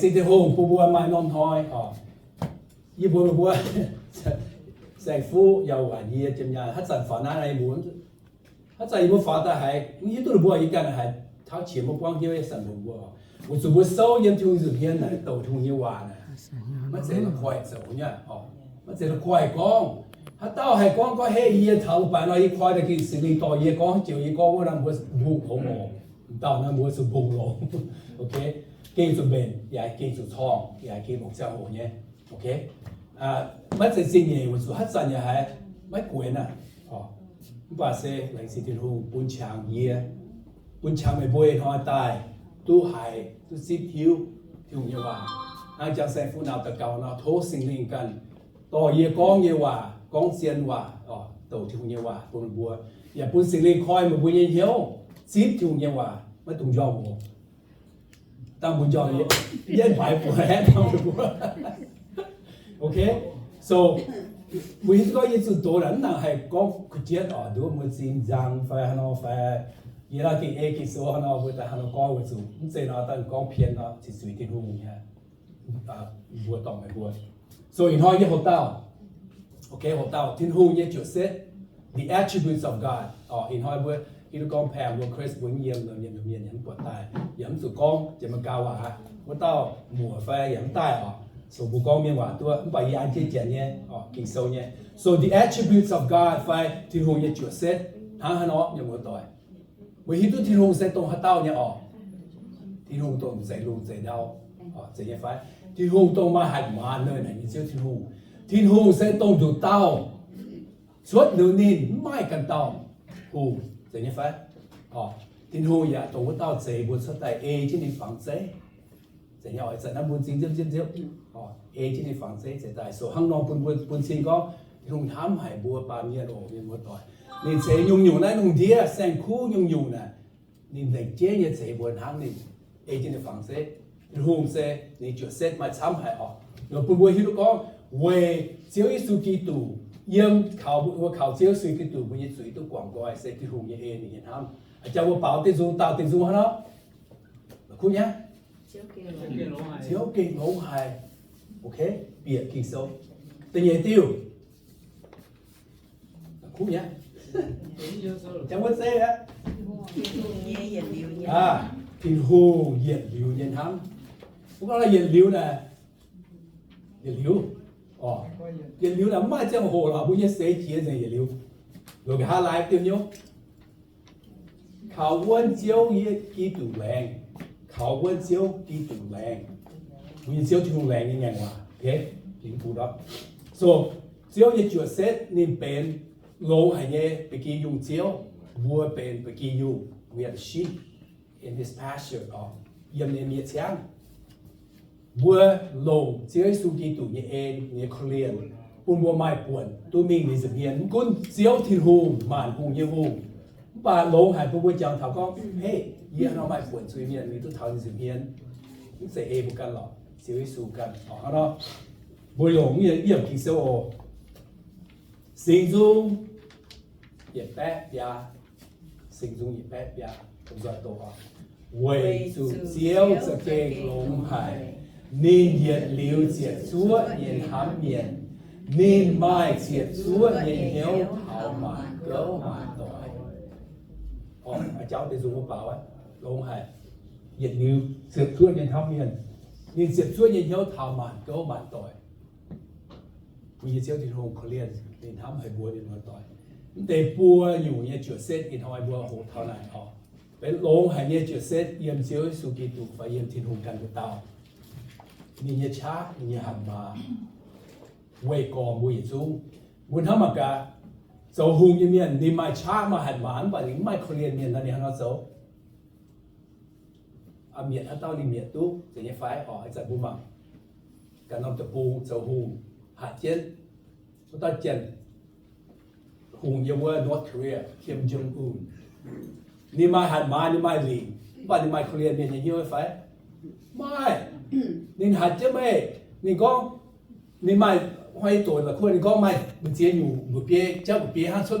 สิ่งที่หูผู้บัวมานอนทอยอ๋อยี่บัวแสงฟูยาวอ่ะยี่จำยาฮัตสันฝาหน้าในหมุนฮัตสันยี่บัวฝาตาหายยี่ตัวบัวอีกกันหายเท้าเฉียบกว้างเยอะสันบัว我只不过收烟通是偏来斗通一瓦呢，乜这个快走呢？哦，乜这个快講，他到係講個黑嘢頭辦落一塊的件事，你到嘢講就嘢講我諗我冇好我，唔到那我是冇咯，OK， 記住面，也係記住倉，也係記錄之後呢 ，OK， 啊，乜這些嘢我做黑陣又係乜鬼呢？哦，話說嚟時條路半長嘢，半長咪背開帶。都係都接跳嘢話，啱就成副鬧特舊鬧土成年近，多嘢講嘢話，講真話，哦，到跳嘢話，半半，日本成年開咪半嘢曉，接跳嘢話，乜動作喎？但動作嘢一排半係當半 ，OK，so 每個嘢做多人，但係講佢知哦，都冇戰爭，快喺度快。伊拉給 A 給數，可能會在喺度講會做，咁即係嗱，但講偏啦，就隨啲好嘅，啊，唔會當唔會，所以然後一學到 ，OK 學到天空一角色 ，the attributes of God， 哦，然後會佢都講平會 Chris 本驗兩驗飲過大，飲就講就咪教話，我到無費飲大哦，所以冇講咩話多，咁把嘢按揭講呢，哦，結數呢，所以 the attributes of God 費天空一角色，喺度有冇代？為迄都天空在動下到呢哦，天空動在路在到哦，這一塊天空動嘛係慢呢，你知天空在動就到，出了年買กัน到，哦，這一塊哦，天空也動不到這不出在 A 這裡房子，這樣係真係本正哦 A 這裡房子就係所行浪本先講，天空貪係冇把嘢咯，冇代。你這用呢用啲成箍用呢，你嚟接嘢這本行你 A 這嘅方式，你紅色你角色咪參係哦，又不會去到講為只一數幾度，因我靠只數幾度，我一嘴都廣告係識啲紅嘢 A 你行，就我包啲做到啲做乜咯，酷呀，小記老係 ，OK， 別結束，定嘢丟，酷呀。chẳng có xe á thiên hồ nhiệt liều hám cũng là nhiệt liều này nhiệt liều là mai trong hồ là bao nhiêu xe chia này nhiệt liều rồi cái hai lại tiêu nhiêu khảo quân chiếu ký tủ làng khảo quân chiếu ký tủ làng nguyên chiếu tủ làng như ngày mà thế chính phủ đó so chiếu như chuột xét nên bền Lô hay nhé, bị kỳ dùng chiếu, vua bền bị kỳ dùng, we have sheep in this pasture, yếm nên miệt chán. Vua lô, chiếu su kỳ tụ như em, như Korean, vua mai buồn, tôi mình đi dịp hiền, cũng chiếu thiên hùng, màn hùng như hùng. Bà lô hay vua chàng thảo con, hey, yếm nó mai buồn suy miền, mình tôi thảo đi dịp hiền, cũng sẽ em một căn lọ, chiếu su căn, đó. Vua lô như yếm kỳ sâu sinh dung nhiệt bếp ya sinh dung nhiệt bếp ya không giỏi tổ hợp quay chủ chiếu sẽ kê lông hải nên nhiệt liều diệt chúa nhiên hám miền nên mai diệt chúa nhiên hiếu thảo mạn gấu mạn tội cháu để dùng một bảo ấy lông hải nhiệt liều diệt chúa nhiên hám miền nên diệt chúa nhiên hiếu thảo mạn gấu mạn tội vì chiếu thì hùng Korean nên hám hay bùa nên nói tội để bùa nhiều như chuyện xét in hỏi bùa hồ thảo này họ bên lông hay như chuyện xét yếm chiếu su kỳ tụ và yếm thiên hùngกันcủa tao như cha như hàm mà quay cò mùi xuống muốn hám mà cả dấu hùng như miền đi mai cha mà hàm mà và những mai Korean miền là đi hàm nó dấu miền hắn tao đi miền tú thì như phải họ hay giải bùa mà cả năm tập bùa dấu hùng hạt chiến chúng ta chân hùng như vua North Korea Kim Jong Un ni mai hạt mai ni mai lì và ni mai Korea miền như vậy phải mai nên hạt chứ mày nên có ni mai hoài tuổi là khôi nên có mai mình chia nhủ một bia chắc một bia hát suốt